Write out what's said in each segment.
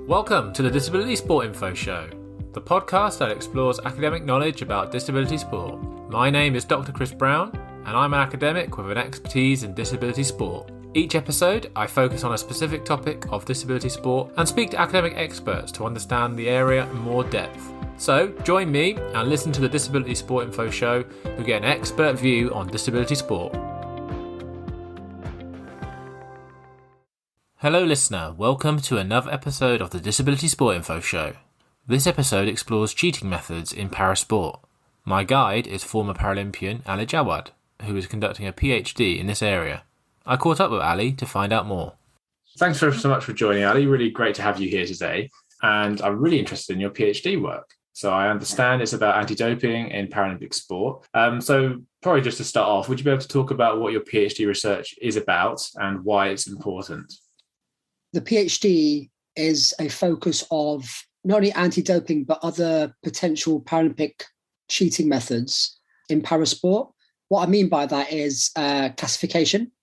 Welcome to the Disability Sport Info Show, the podcast that explores academic knowledge about disability sport. My name is Dr. Chris Brown, and I'm an academic with an expertise in disability sport. Each episode, I focus on a specific topic of disability sport and speak to academic experts to understand the area in more depth. So, join me and listen to the Disability Sport Info Show to get an expert view on disability sport. Hello listener, welcome to another episode of the Disability Sport Info Show. This episode explores cheating methods in Parasport. My guide is former Paralympian Ali Jawad, who is conducting a PhD in this area. I caught up with Ali to find out more. Thanks so much for joining, Ali. Really great to have you here today. And I'm really interested in your PhD work. So I understand it's about anti-doping in Paralympic sport. So probably just to start off, would you be able to talk about what your PhD research is about and why it's important? The PhD is a focus of not only anti-doping, but other potential Paralympic cheating methods in parasport. What I mean by that is classification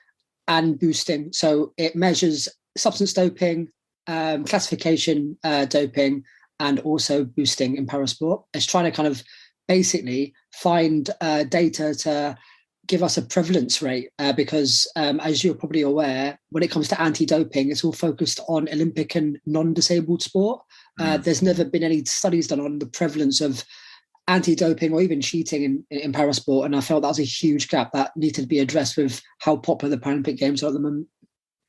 and boosting. So it measures substance doping, classification doping, and also boosting in parasport. It's trying to kind of basically find data to give us a prevalence rate because as you're probably aware, when it comes to anti-doping, it's all focused on Olympic and non-disabled sport. There's never been any studies done on the prevalence of anti-doping or even cheating in parasport. And I felt that was a huge gap that needed to be addressed with how popular the Paralympic Games are at the moment.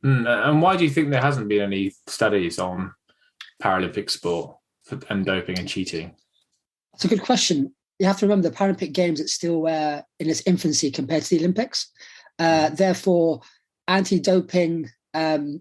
And why do you think there hasn't been any studies on Paralympic sport and doping and cheating? That's a good question. You have to remember the Paralympic Games, it's still in its infancy compared to the Olympics. Therefore, anti-doping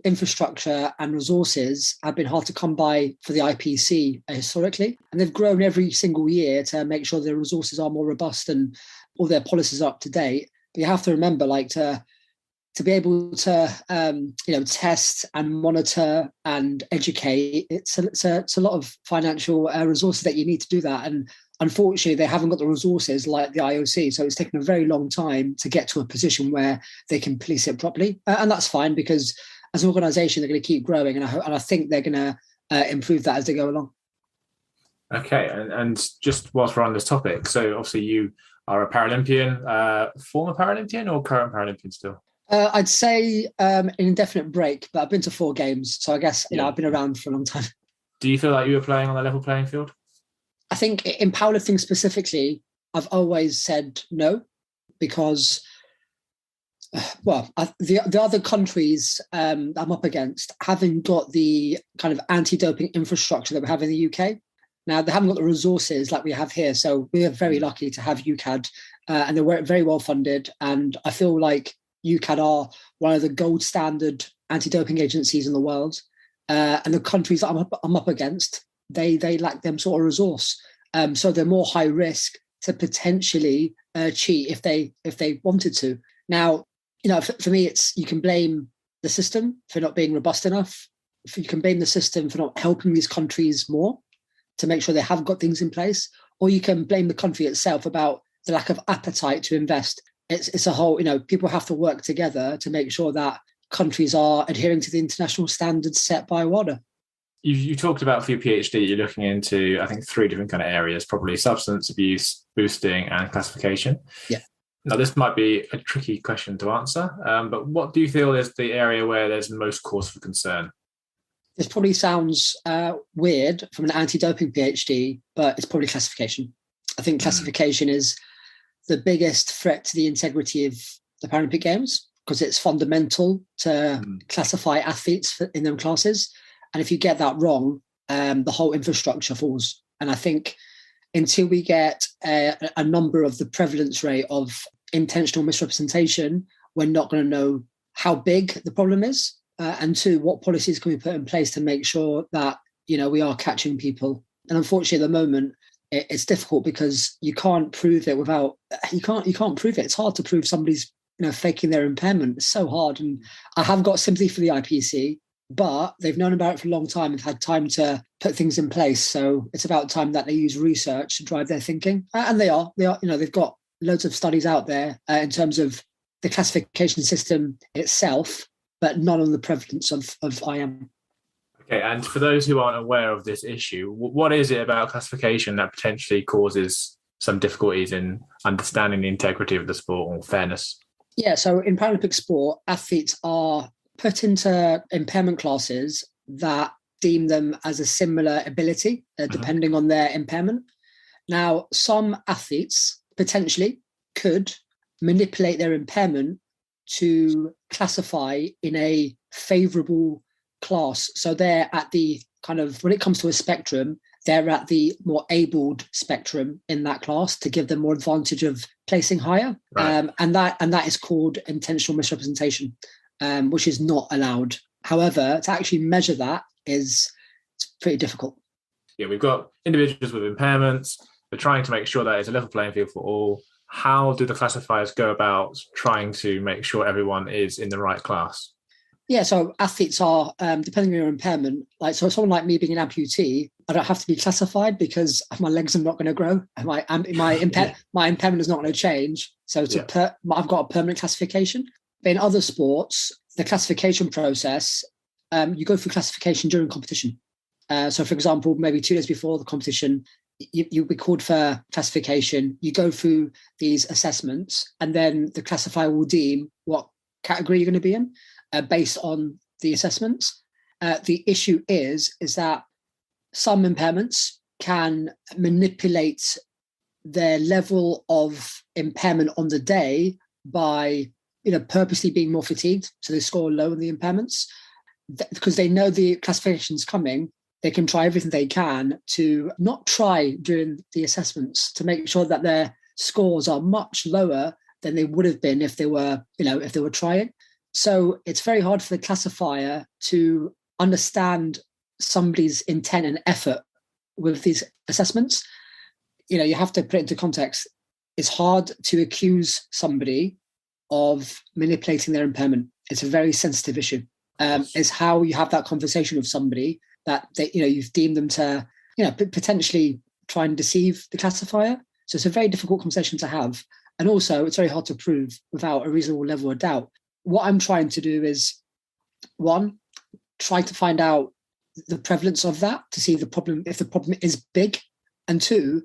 infrastructure and resources have been hard to come by for the IPC historically. And they've grown every single year to make sure their resources are more robust and all their policies are up to date. But you have to remember, to be able to test and monitor and educate, it's a lot of financial resources that you need to do that. And unfortunately, they haven't got the resources like the IOC. So it's taken a very long time to get to a position where they can police it properly. And that's fine because as an organisation, they're going to keep growing. And I think they're going to improve that as they go along. Okay. And just whilst we're on this topic, so obviously you are a Paralympian, former Paralympian or current Paralympian still? I'd say an indefinite break, but I've been to 4 games. So I guess, I've been around for a long time. Do you feel like you were playing on a level playing field? I think in powerlifting specifically, I've always said no because, the other countries I'm up against haven't got the kind of anti-doping infrastructure that we have in the UK. Now, they haven't got the resources like we have here. So we are very lucky to have UCAD and they're very well funded. And I feel like UCAD are one of the gold standard anti-doping agencies in the world. And the countries that I'm up against, they lack them sort of resource. So they're more high risk to potentially cheat if they wanted to. Now, for me, you can blame the system for not being robust enough. You can blame the system for not helping these countries more to make sure they have got things in place. Or you can blame the country itself about the lack of appetite to invest. It's a whole, people have to work together to make sure that countries are adhering to the international standards set by WADA. You talked about for your PhD, you're looking into, I think, 3 different kind of areas, probably substance abuse, boosting, and classification. Yeah. Now, this might be a tricky question to answer, but what do you feel is the area where there's most cause for concern? This probably sounds weird from an anti-doping PhD, but it's probably classification. I think classification is the biggest threat to the integrity of the Paralympic Games because it's fundamental to classify athletes in them classes. And if you get that wrong, the whole infrastructure falls. And I think until we get a number of the prevalence rate of intentional misrepresentation, we're not going to know how big the problem is. And 2, what policies can we put in place to make sure that, we are catching people. And unfortunately, at the moment, it's difficult because you can't prove it you can't prove it. It's hard to prove somebody's, faking their impairment. It's so hard. And I have got sympathy for the IPC, but they've known about it for a long time and had time to put things in place. So it's about time that they use research to drive their thinking. And they are, they've got loads of studies out there in terms of the classification system itself, but none on the prevalence of IM. Okay, and for those who aren't aware of this issue, what is it about classification that potentially causes some difficulties in understanding the integrity of the sport or fairness? Yeah, so in Paralympic sport, athletes are put into impairment classes that deem them as a similar ability, depending on their impairment. Now, some athletes potentially could manipulate their impairment to classify in a favourable class. So they're at the kind of, when it comes to a spectrum, they're at the more abled spectrum in that class to give them more advantage of placing higher. Right. And that is called intentional misrepresentation, which is not allowed. However, to actually measure that it's pretty difficult. Yeah, we've got individuals with impairments. We're trying to make sure that it's a level playing field for all. How do the classifiers go about trying to make sure everyone is in the right class? Yeah, so athletes are, depending on your impairment, like, so someone like me being an amputee, I don't have to be classified because my legs are not going to grow. My impairment is not going to change. So I've got a permanent classification. But in other sports, the classification process, you go through classification during competition. So, for example, maybe 2 days before the competition, you'll be called for classification. You go through these assessments, and then the classifier will deem what category you're going to be in based on the assessments. The issue is that some impairments can manipulate their level of impairment on the day by, purposely being more fatigued, so they score low in the impairments. Because they know the classification's coming, they can try everything they can to not try during the assessments to make sure that their scores are much lower than they would have been if they were trying. So it's very hard for the classifier to understand somebody's intent and effort with these assessments. You have to put it into context. It's hard to accuse somebody of manipulating their impairment. It's a very sensitive issue. It's how you have that conversation with somebody that you've deemed them to potentially try and deceive the classifier. So it's a very difficult conversation to have, and also it's very hard to prove without a reasonable level of doubt. What I'm trying to do is, one, try to find out the prevalence of that to see if the problem is big, and two,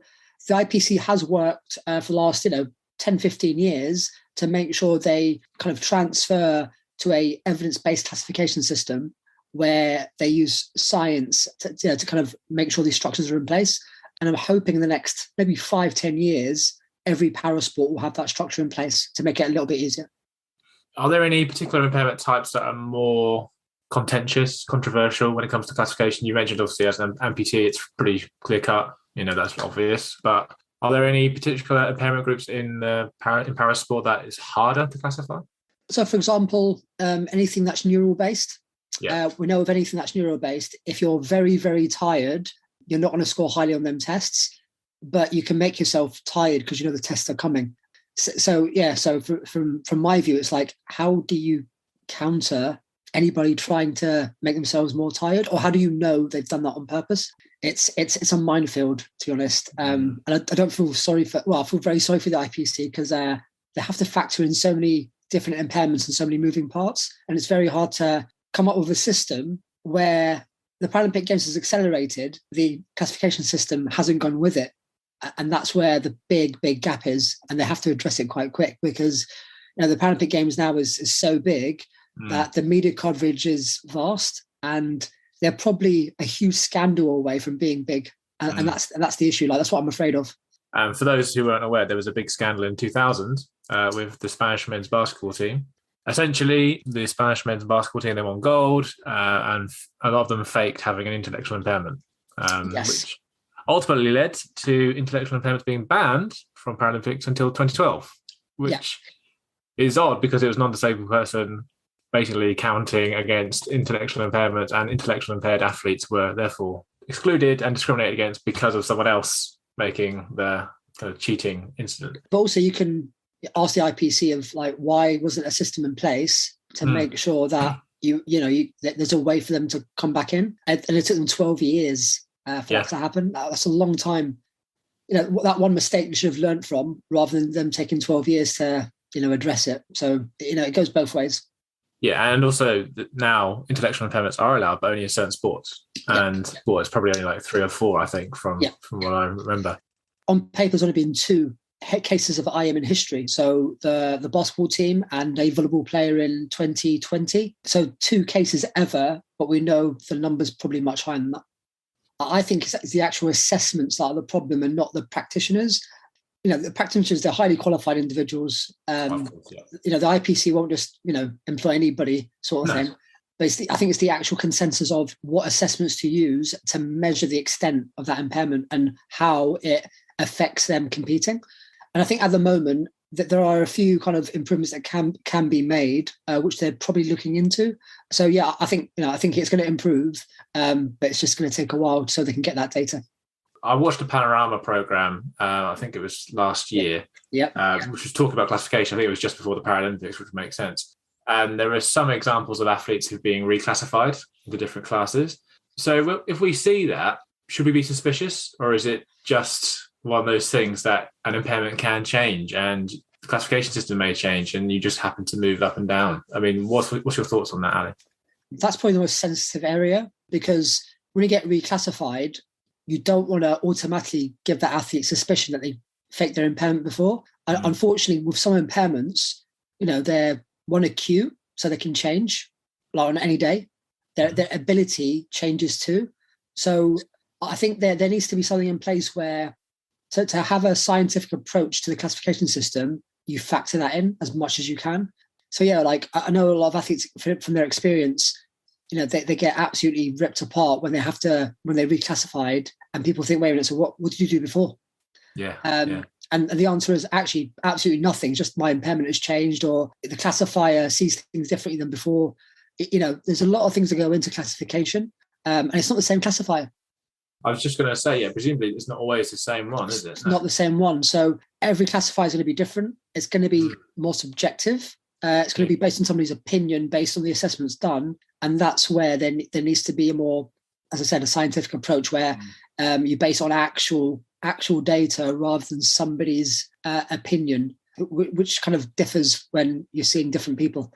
the IPC has worked for the last 10-15 years to make sure they kind of transfer to a evidence-based classification system where they use science to kind of make sure these structures are in place. And I'm hoping in the next maybe 5-10 years, every parasport will have that structure in place to make it a little bit easier. Are there any particular impairment types that are more contentious, controversial when it comes to classification? You mentioned, obviously, as an amputee, it's pretty clear-cut. That's obvious. But are there any particular impairment groups in parasport that is harder to classify? So, for example, anything that's neural-based. Yeah. We know of anything that's neural-based, if you're very, very tired, you're not going to score highly on them tests, but you can make yourself tired because the tests are coming. So from my view, it's like, how do you counter anybody trying to make themselves more tired? Or how do you know they've done that on purpose? It's a minefield, to be honest. And I don't feel sorry I feel very sorry for the IPC because they have to factor in so many different impairments and so many moving parts. And it's very hard to come up with a system where the Paralympic Games has accelerated, the classification system hasn't gone with it. And that's where the big, big gap is. And they have to address it quite quick because the Paralympic Games now is so big that the media coverage is vast and they're probably a huge scandal away from being big. And that's the issue. That's what I'm afraid of. For those who weren't aware, there was a big scandal in 2000 with the Spanish men's basketball team. Essentially, the Spanish men's basketball team, they won gold, and a lot of them faked having an intellectual impairment, which ultimately led to intellectual impairments being banned from Paralympics until 2012, which is odd because it was a non-disabled person basically counting against intellectual impairments, and intellectually impaired athletes were therefore excluded and discriminated against because of someone else making the kind of cheating incident. But also you can ask the IPC of why wasn't a system in place to make sure that there's a way for them to come back in, and it took them 12 years for that to happen. That's a long time. That one mistake they should have learned from, rather than them taking 12 years to address it. So it goes both ways. Yeah, and also now intellectual impairments are allowed, but only in certain sports. Yeah. And well, it's probably only like 3 or 4, I think, from what I remember. On paper, there's only been 2 cases of IM in history. So the basketball team and a volleyball player in 2020. So 2 cases ever, but we know the number's probably much higher than that. I think it's the actual assessments that are the problem and not the practitioners. The practitioners, they're highly qualified individuals. Of course, The IPC won't just, employ anybody sort of thing. But I think it's the actual consensus of what assessments to use to measure the extent of that impairment and how it affects them competing. And I think at the moment that there are a few kind of improvements that can be made, which they're probably looking into. So yeah, I think it's going to improve, but it's just going to take a while so they can get that data. I watched a Panorama program, I think it was last year, which was talking about classification. I think it was just before the Paralympics, which makes sense. And there are some examples of athletes who are being reclassified into different classes. So if we see that, should we be suspicious, or is it just one of those things that an impairment can change and the classification system may change and you just happen to move up and down? I mean, what's your thoughts on that, Ali? That's probably the most sensitive area, because when you get reclassified, you don't want to automatically give that athlete suspicion that they faked their impairment before. And unfortunately, with some impairments, they're one acute, so they can change like on any day. Their ability changes too. So I think there needs to be something in place where to have a scientific approach to the classification system, you factor that in as much as you can. So yeah, like I know a lot of athletes from their experience, they get absolutely ripped apart when they reclassified, and people think, wait a minute, so what did you do before? And the answer is actually absolutely nothing. Just my impairment has changed, or the classifier sees things differently than before. There's a lot of things that go into classification, and it's not the same classifier. I was just going to say, presumably it's not always the same one, is it? It's not the same one. So every classifier is going to be different. It's going to be more subjective. It's going to be based on somebody's opinion, based on the assessments done. And that's where there needs to be a more, as I said, a scientific approach where you base on actual data rather than somebody's opinion, which kind of differs when you're seeing different people.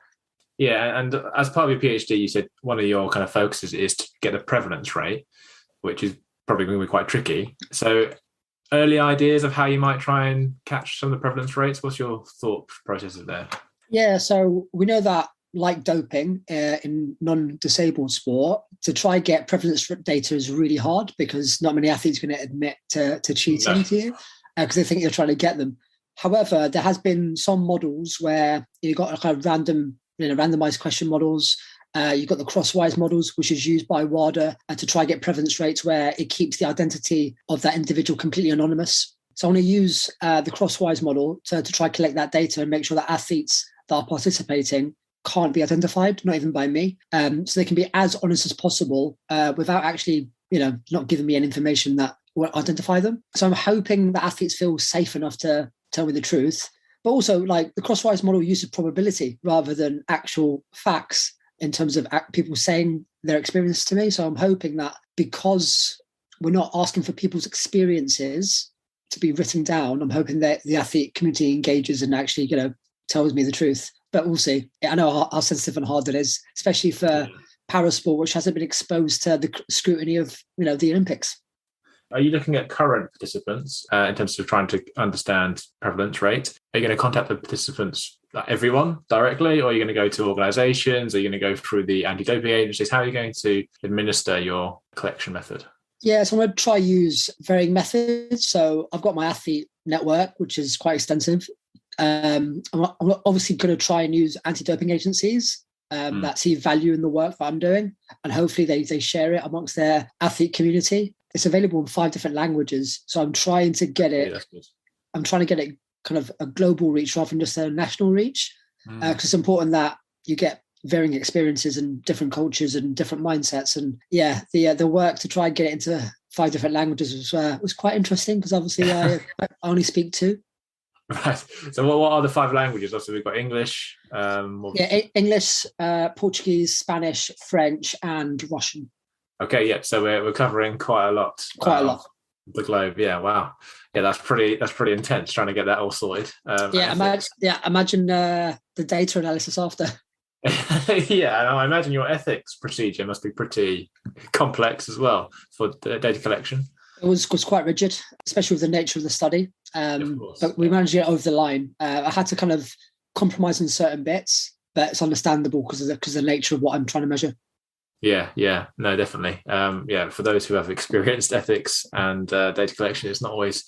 Yeah, and as part of your PhD, you said one of your kind of focuses is to get a prevalence rate, which is probably going to be quite tricky. So early ideas of how you might try and catch some of the prevalence rates? What's your thought processes there? Yeah, so we know that like doping in non-disabled sport, to try and get prevalence data is really hard because not many athletes are going to admit to cheating to you because they think you're trying to get them. However, there has been some models where you've got a kind of randomized question models. You've got the crosswise models, which is used by WADA to try and get prevalence rates where it keeps the identity of that individual completely anonymous. So I want to use the crosswise model to try and collect that data and make sure that athletes that are participating can't be identified, not even by me. So they can be as honest as possible without actually, not giving me any information that will identify them. So I'm hoping that athletes feel safe enough to tell me the truth. But also, like, the crosswise model uses probability rather than actual facts in terms of people saying their experience to me. So I'm hoping that because we're not asking for people's experiences to be written down, I'm hoping that the athlete community engages and actually, tells me the truth. But we'll see. I know how sensitive and hard it is, especially for parasport, which hasn't been exposed to the scrutiny of, the Olympics. Are you looking at current participants in terms of trying to understand prevalence rate? Are you going to contact the participants, everyone, directly, or are you going to go to organisations? Are you going to go through the anti-doping agencies? How are you going to administer your collection method? Yeah, so I'm going to try use varying methods. So I've got my athlete network, which is quite extensive. I'm obviously going to try and use anti-doping agencies that see value in the work that I'm doing, and hopefully they share it amongst their athlete community. It's available in 5 different languages, so I'm trying to get it. I'm trying to get it kind of a global reach rather than just a national reach, because it's important that you get varying experiences and different cultures and different mindsets. And yeah, the work to try and get it into 5 different languages was quite interesting because obviously I only speak 2. Right. So what are the 5 languages? Also, we've got English. English, Portuguese, Spanish, French, and Russian. Okay, yeah. So we're covering quite a lot. Quite a lot. The globe. Yeah. Wow. Yeah, that's pretty intense trying to get that all sorted. Imagine the data analysis after. Yeah, and I imagine your ethics procedure must be pretty complex as well for the data collection. It was quite rigid, especially with the nature of the study. Of course. But we managed to get over the line. I had to kind of compromise on certain bits, but it's understandable because of the nature of what I'm trying to measure. Yeah, no, definitely. Yeah, for those who have experienced ethics and data collection, it's not always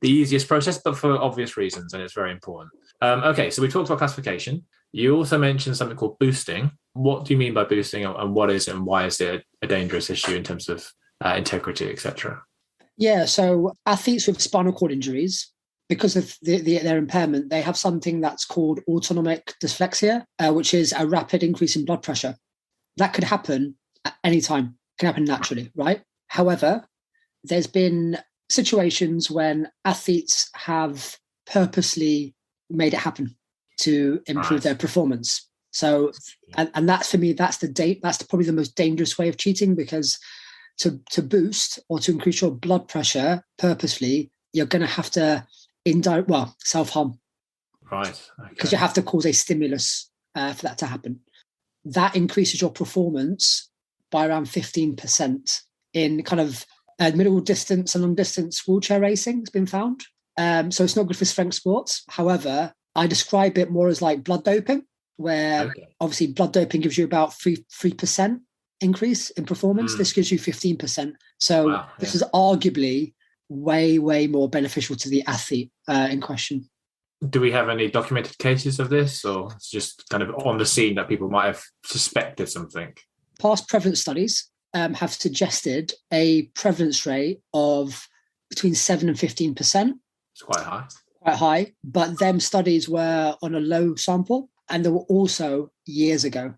the easiest process, but for obvious reasons, and it's very important. Okay, so we talked about classification. You also mentioned something called boosting. What do you mean by boosting, and what is it, and why is it a dangerous issue in terms of integrity, etc.? Yeah, so athletes with spinal cord injuries, because of their impairment, they have something that's called autonomic dyslexia, which is a rapid increase in blood pressure. That could happen at any time, can happen naturally, right? However, there's been situations when athletes have purposely made it happen to improve their performance. So, and that's, for me, that's probably the most dangerous way of cheating, because to boost or to increase your blood pressure purposely, you're going to have to self-harm. Right. Because you have to cause a stimulus for that to happen. That increases your performance by around 15% in kind of middle distance and long distance wheelchair racing has been found. So it's not good for strength sports. However, I describe it more as like blood doping, where obviously blood doping gives you about 3% increase in performance. This gives you 15%. So this is arguably way more beneficial to the athlete in question. Do we have any documented cases of this, or it's just kind of on the scene that people might have suspected something? Past prevalence studies have suggested a prevalence rate of between 7 and 15%. It's quite high. Quite high, but them studies were on a low sample, and they were also years ago.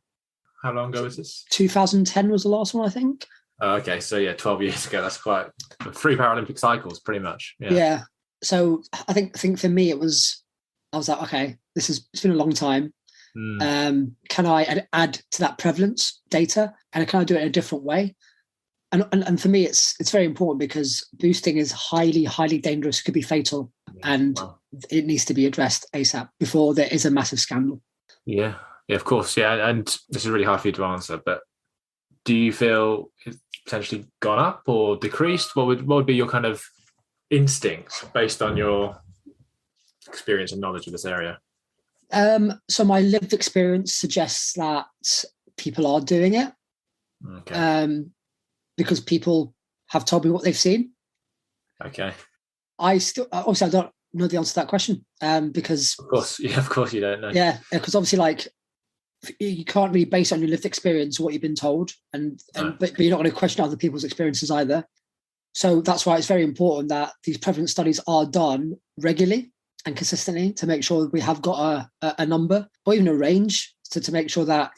How long ago was this? 2010 was the last one, I think. Oh, okay, so yeah, 12 years ago. That's quite 3 Paralympic cycles, pretty much. Yeah. So I think for me, I was like, okay, it's been a long time. Can I add to that prevalence data, and can I do it in a different way? And for me, it's very important, because boosting is highly dangerous. It could be fatal, and it needs to be addressed ASAP before there is a massive scandal. Yeah, of course. Yeah, and this is really hard for you to answer, but do you feel it's potentially gone up or decreased? What would be your kind of instinct based on your experience and knowledge of this area? So my lived experience suggests that people are doing it. Okay. Because people have told me what they've seen. Okay. I don't know the answer to that question, because of course you don't know. Yeah, because obviously, like, you can't really base it on your lived experience or what you've been told, but you're not going to question other people's experiences either. So that's why it's very important that these prevalence studies are done regularly and consistently to make sure we have got a number or even a range to make sure that,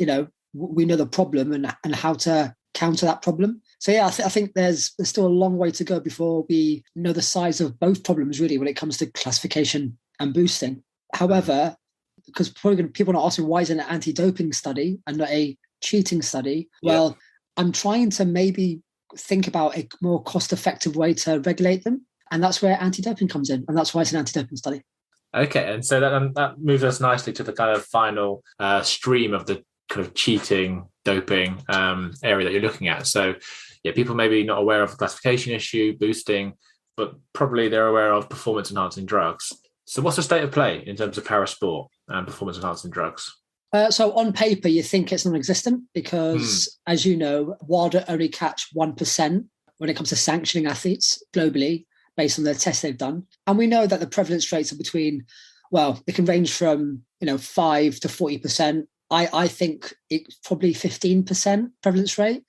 we know the problem and how to counter that problem. So yeah, I think there's still a long way to go before we know the size of both problems, really, when it comes to classification and boosting. However, because people are not asking why is it an anti-doping study and not a cheating study? Well, I'm trying to maybe think about a more cost-effective way to regulate them, and that's where anti-doping comes in, and that's why it's an anti-doping study. Okay, and so that moves us nicely to the kind of final stream of the kind of cheating, doping area that you're looking at. So yeah, people may be not aware of the classification issue, boosting, but probably they're aware of performance enhancing drugs. So what's the state of play in terms of parasport and performance enhancing drugs? So on paper, you think it's non-existent because, as you know, WADA only catch 1% when it comes to sanctioning athletes globally based on the tests they've done. And we know that the prevalence rates are between, it can range from 5 to 40%. I think it's probably 15% prevalence rate.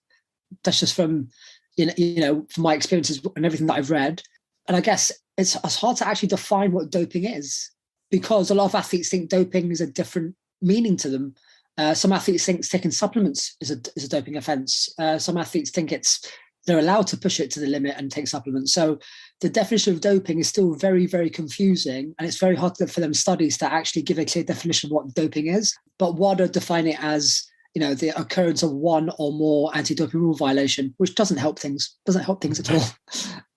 That's just from from my experiences and everything that I've read. And I guess it's hard to actually define what doping is, because a lot of athletes think doping is a different meaning to them. Some athletes think taking supplements is a doping offence. Some athletes think they're allowed to push it to the limit and take supplements. So the definition of doping is still very, very confusing, and it's very hard for them studies to actually give a clear definition of what doping is. But WADA define it as the occurrence of one or more anti-doping rule violation, which doesn't help things at all.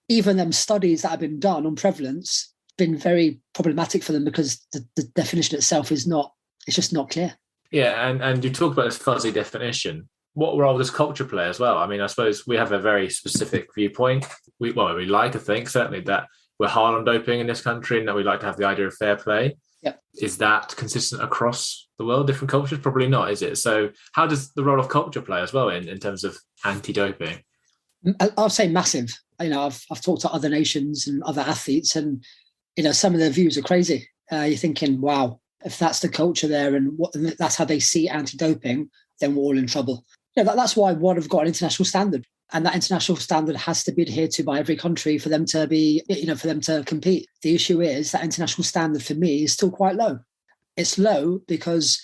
Even them studies that have been done on prevalence been very problematic for them, because the definition itself it's just not clear. Yeah, and you talked about this fuzzy definition. What role does culture play as well? I mean, I suppose we have a very specific viewpoint. We like to think certainly that we're hard on doping in this country and that we like to have the idea of fair play. Yep. Is that consistent across the world, different cultures? Probably not, is it? So how does the role of culture play as well in terms of anti-doping? I'll say massive. I've talked to other nations and other athletes, and some of their views are crazy. You're thinking, wow, if that's the culture there and that's how they see anti-doping, then we're all in trouble. That's why WADA have got an international standard, and that international standard has to be adhered to by every country for them to be, for them to compete. The issue is that international standard for me is still quite low. It's low because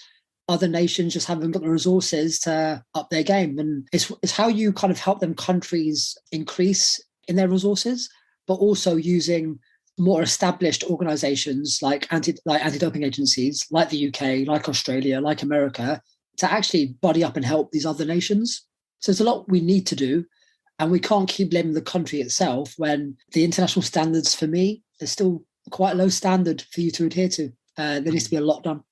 other nations just haven't got the resources to up their game, and it's how you kind of help them countries increase in their resources, but also using more established organizations like anti-doping agencies like the UK, like Australia, like America, to actually buddy up and help these other nations. So there's a lot we need to do, and we can't keep blaming the country itself when the international standards, for me, is still quite a low standard for you to adhere to. There needs to be a lot done.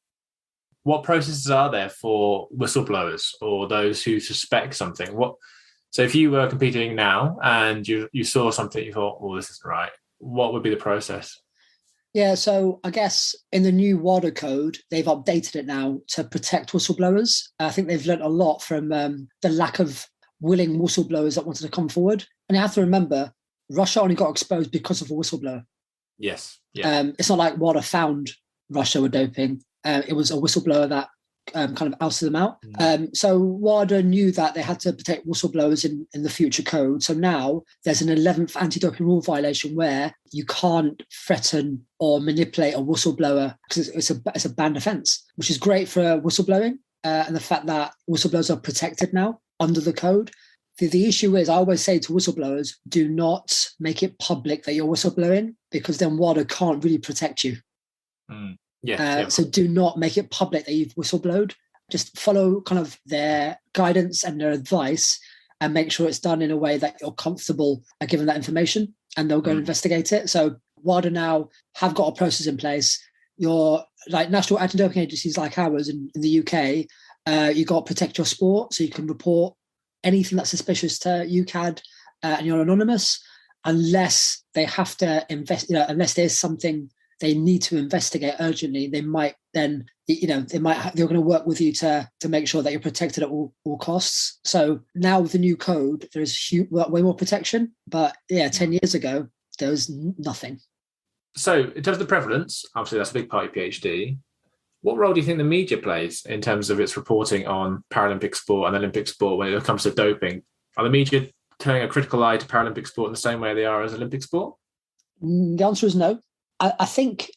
What processes are there for whistleblowers or those who suspect something? So if you were competing now and you saw something, you thought, oh, this isn't right, what would be the process? Yeah, so I guess in the new WADA code, they've updated it now to protect whistleblowers. I think they've learned a lot from the lack of willing whistleblowers that wanted to come forward. And you have to remember, Russia only got exposed because of a whistleblower. Yes. Yeah. It's not like WADA found Russia were doping. It was a whistleblower that kind of ousted them out. So WADA knew that they had to protect whistleblowers in the future code. So now there's an 11th anti-doping rule violation where you can't threaten or manipulate a whistleblower because it's a banned offence, which is great for whistleblowing and the fact that whistleblowers are protected now under the code. The issue is, I always say to whistleblowers, do not make it public that you're whistleblowing, because then WADA can't really protect you. So do not make it public that you've whistleblowed. Just follow kind of their guidance and their advice and make sure it's done in a way that you're comfortable at giving that information, and they'll go and investigate it. So WADA now have got a process in place. Your national anti-doping agencies like ours in the UK, you got to protect your sport, so you can report anything that's suspicious to UCAD and you're anonymous, unless they have to unless there's something they need to investigate urgently. They might then, they're going to work with you to make sure that you're protected at all costs. So now with the new code, there is way more protection. But 10 years ago, there was nothing. So in terms of the prevalence, obviously that's a big part of PhD. What role do you think the media plays in terms of its reporting on Paralympic sport and Olympic sport when it comes to doping? Are the media turning a critical eye to Paralympic sport in the same way they are as Olympic sport? The answer is no. I think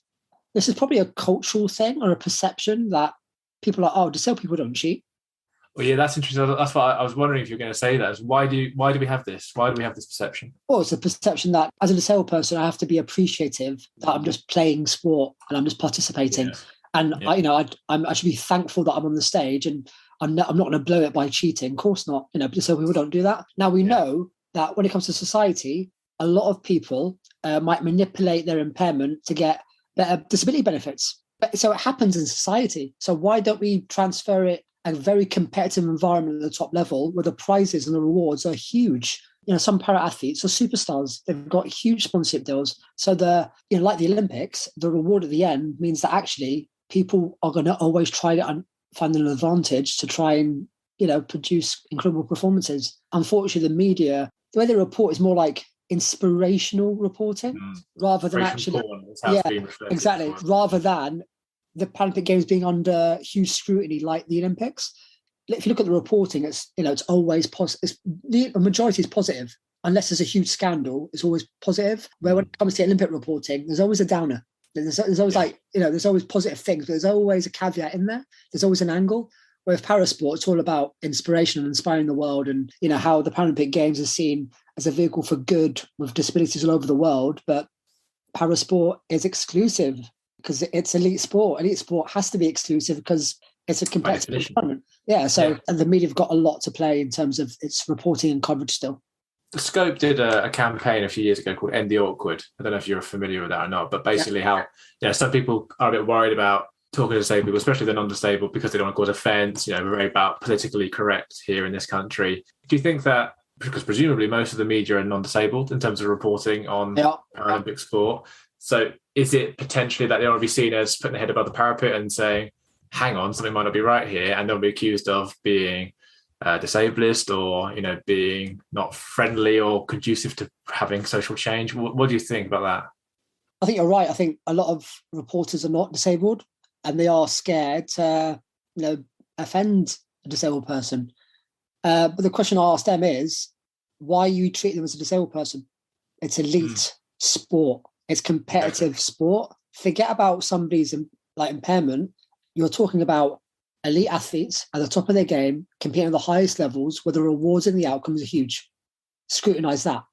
this is probably a cultural thing or a perception that people are, disabled people don't cheat. Well, yeah, that's interesting. That's why I was wondering if you're going to say that. Why do we have this? Why do we have this perception? Well, it's a perception that as a disabled person, I have to be appreciative that I'm just playing sport and I'm just participating. Yes. And I should be thankful that I'm on the stage, and I'm not going to blow it by cheating. Of course not. Disabled people don't do that. Now we know that when it comes to society, a lot of people might manipulate their impairment to get better disability benefits. So it happens in society. So why don't we transfer it a very competitive environment at the top level where the prizes and the rewards are huge? Some para athletes are superstars. They've got huge sponsorship deals. So like the Olympics, the reward at the end means that actually people are going to always try to find an advantage to try and, produce incredible performances. Unfortunately, the media, the way they report is more like inspirational reporting rather than actually exactly rather than the Paralympic Games being under huge scrutiny like the Olympics. If you look at the reporting, it's always positive. The majority is positive unless there's a huge scandal. It's always positive. Where when it comes to Olympic reporting, there's always a downer. There's always there's always positive things, but there's always a caveat in there. There's always an angle. Where with Parasport, it's all about inspiration and inspiring the world, and how the Paralympic Games is seen as a vehicle for good with disabilities all over the world. But Parasport is exclusive because it's elite sport. Elite sport has to be exclusive because it's a competitive environment. And the media have got a lot to play in terms of its reporting and coverage still. Scope did a campaign a few years ago called End the Awkward. I don't know if you're familiar with that or not, but basically how some people are a bit worried about talking to disabled people, especially the non-disabled, because they don't want to cause offence. We're very about politically correct here in this country. Do you think that, because presumably most of the media are non-disabled in terms of reporting on Paralympic sport, so is it potentially that they want to be seen as putting their head above the parapet and saying, hang on, something might not be right here, and they'll be accused of being disablist or, being not friendly or conducive to having social change? What do you think about that? I think you're right. I think a lot of reporters are not disabled, and they are scared to, offend a disabled person. But the question I ask them is, why you treat them as a disabled person? It's elite sport. It's competitive sport. Forget about somebody's impairment. You're talking about elite athletes at the top of their game, competing at the highest levels, where the rewards and the outcomes are huge. Scrutinize that,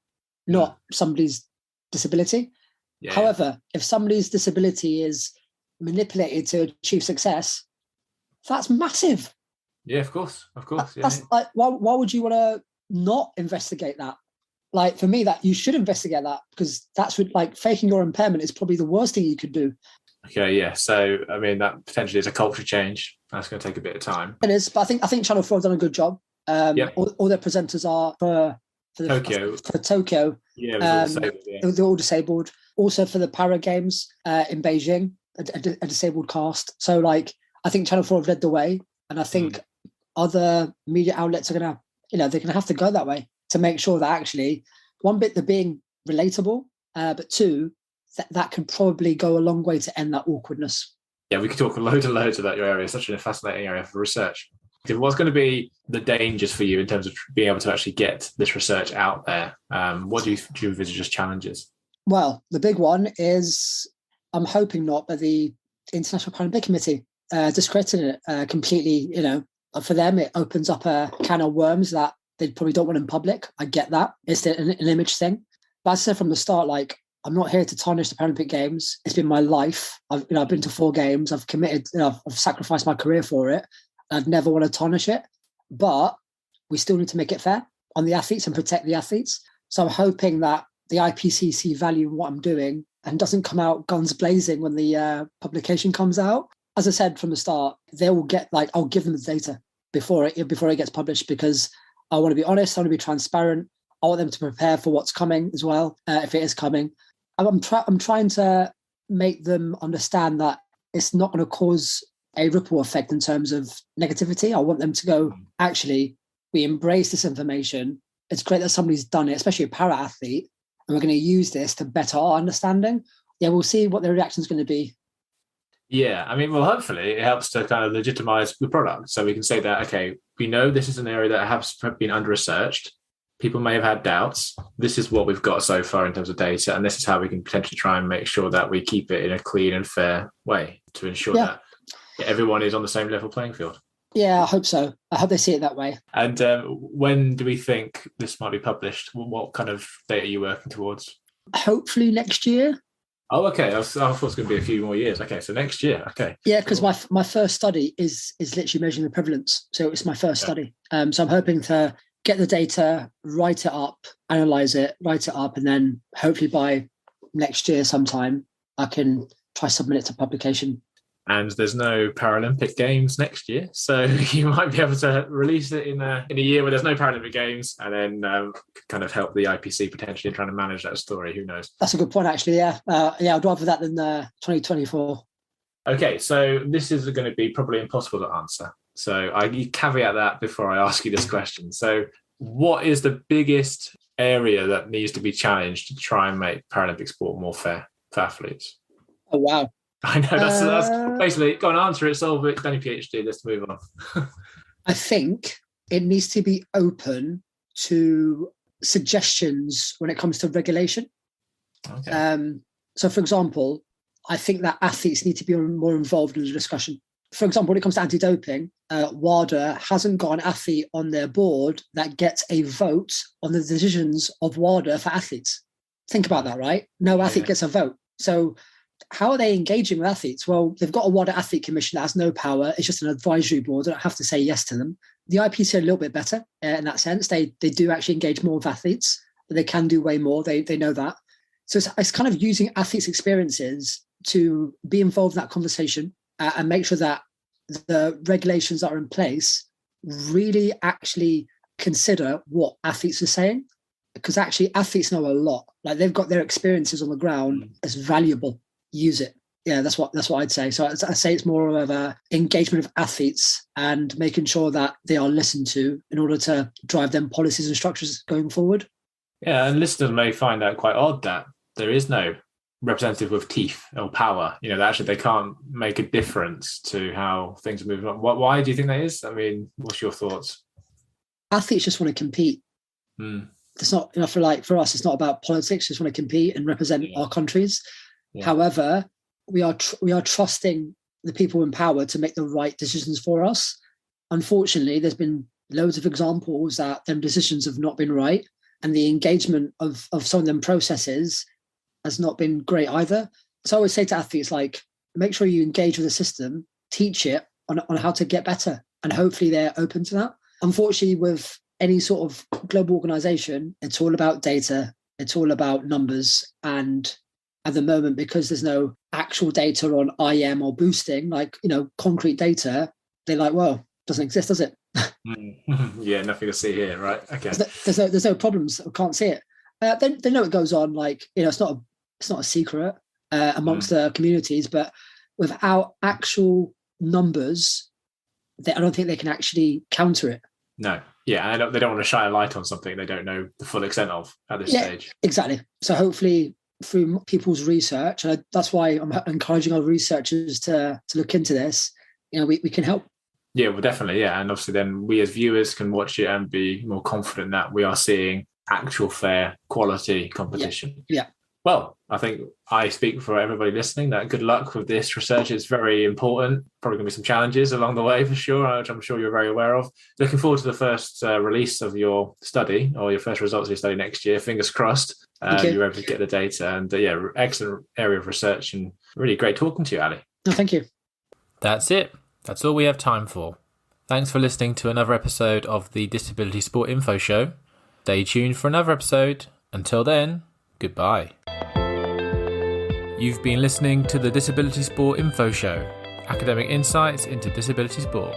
not somebody's disability. Yeah. However, if somebody's disability is manipulated to achieve success, that's massive. Yeah, of course. That's like, why would you want to not investigate that? Like, for me, that you should investigate that, because that's what, faking your impairment is probably the worst thing you could do. Okay, yeah. So, I mean, that potentially is a culture change. That's going to take a bit of time. It is, but I think Channel 4 have done a good job. All their presenters are for Tokyo. Yeah, it was all disabled. Yeah. They're all disabled. Also for the Para Games in Beijing, a disabled cast. So, I think Channel 4 have led the way, and I think other media outlets are going to, they're going to have to go that way to make sure that actually, one bit, they're being relatable, but two, that can probably go a long way to end that awkwardness. Yeah, we could talk loads about your area. It's such a fascinating area for research. What's going to be the dangers for you in terms of being able to actually get this research out there? What do you envisage as challenges? Well, the big one is, I'm hoping not, but the International Paralympic Committee discrediting it completely. For them, it opens up a can of worms that they probably don't want in public. I get that. It's an image thing. But as I said from the start, I'm not here to tarnish the Paralympic Games. It's been my life. I've been to 4 games. I've committed, I've sacrificed my career for it. I'd never want to tarnish it. But we still need to make it fair on the athletes and protect the athletes. So I'm hoping that the IPC see value in what I'm doing and doesn't come out guns blazing when the publication comes out. As I said from the start, they will get, I'll give them the data before it gets published, because I want to be honest. I want to be transparent. I want them to prepare for what's coming as well, if it is coming. I'm trying to make them understand that it's not going to cause a ripple effect in terms of negativity. I want them to go, actually, we embrace this information. It's great that somebody's done it, especially a para athlete, and we're going to use this to better our understanding. Yeah, we'll see what their reaction is going to be. Yeah, I mean, well, hopefully it helps to kind of legitimize the product. So we can say that, okay, we know this is an area that has been under-researched. People may have had doubts. This is what we've got so far in terms of data, and this is how we can potentially try and make sure that we keep it in a clean and fair way to ensure that everyone is on the same level playing field. Yeah, I hope so. I hope they see it that way. And when do we think this might be published? What kind of date are you working towards? Hopefully next year. Oh, okay. I thought it was going to be a few more years. Okay, so next year. Okay. Yeah, because my first study is literally measuring the prevalence. So it's my first study. So I'm hoping to get the data, write it up, analyze it, write it up, and then hopefully by next year sometime, I can try submit it to publication. And there's no Paralympic Games next year, so you might be able to release it in a year where there's no Paralympic Games, and then kind of help the IPC potentially in trying to manage that story. Who knows? That's a good point, actually. Yeah, I'd rather that than 2024. Okay, so this is going to be probably impossible to answer. So I caveat that before I ask you this question. So, what is the biggest area that needs to be challenged to try and make Paralympic sport more fair for athletes? Oh wow. I know, that's basically, go and answer it, solve it, done your PhD, let's move on. I think it needs to be open to suggestions when it comes to regulation. Okay. So, for example, I think that athletes need to be more involved in the discussion. For example, when it comes to anti-doping, WADA hasn't got an athlete on their board that gets a vote on the decisions of WADA for athletes. Think about that, right? No athlete gets a vote. So how are they engaging with athletes? Well, they've got a WADA athlete commission that has no power. It's just an advisory board. They don't have to say yes to them. The IPC are a little bit better in that sense. They do actually engage more with athletes, but they can do way more. They know that. So it's kind of using athletes' experiences to be involved in that conversation. and make sure that the regulations that are in place really actually consider what athletes are saying, because actually athletes know a lot. Like, they've got their experiences on the ground as valuable. Use it. Yeah, that's what I'd say. So I say it's more of a engagement of athletes and making sure that they are listened to in order to drive them policies and structures going forward. Yeah, and listeners may find that quite odd that there is no representative with teeth or power. That actually they can't make a difference to how things are moving on. Why do you think that is? I mean, what's your thoughts? Athletes just want to compete. It's not, for us, it's not about politics. Just want to compete and represent our countries. Yeah. However, we are trusting the people in power to make the right decisions for us. Unfortunately, there's been loads of examples that them decisions have not been right, and the engagement of some of them processes has not been great either. So I always say to athletes, like, make sure you engage with the system, teach it on how to get better, and hopefully they're open to that. Unfortunately, with any sort of global organization, it's all about data, it's all about numbers, and at the moment, because there's no actual data on IM or boosting, concrete data, they're like, well, doesn't exist, does it? Yeah, nothing to see here, right? Okay. There's no problems. I can't see it. They know it goes on. It's not a secret amongst the communities, but without actual numbers, I don't think they can actually counter it. No. Yeah, they don't want to shine a light on something they don't know the full extent of at this stage. Exactly. So hopefully, through people's research, and that's why I'm encouraging our researchers to look into this, we can help. Yeah, well, definitely, yeah. And obviously then we as viewers can watch it and be more confident that we are seeing actual fair quality competition. Yeah. Well, I think I speak for everybody listening that good luck with this research. It's very important. Probably going to be some challenges along the way for sure, which I'm sure you're very aware of. Looking forward to the first release of your study, or your first results of your study next year. Fingers crossed you're able to get the data. And excellent area of research, and really great talking to you, Ali. No, thank you. That's it. That's all we have time for. Thanks for listening to another episode of the Disability Sport Info Show. Stay tuned for another episode. Until then, goodbye. You've been listening to the Disability Sport Info Show, academic insights into disability sport.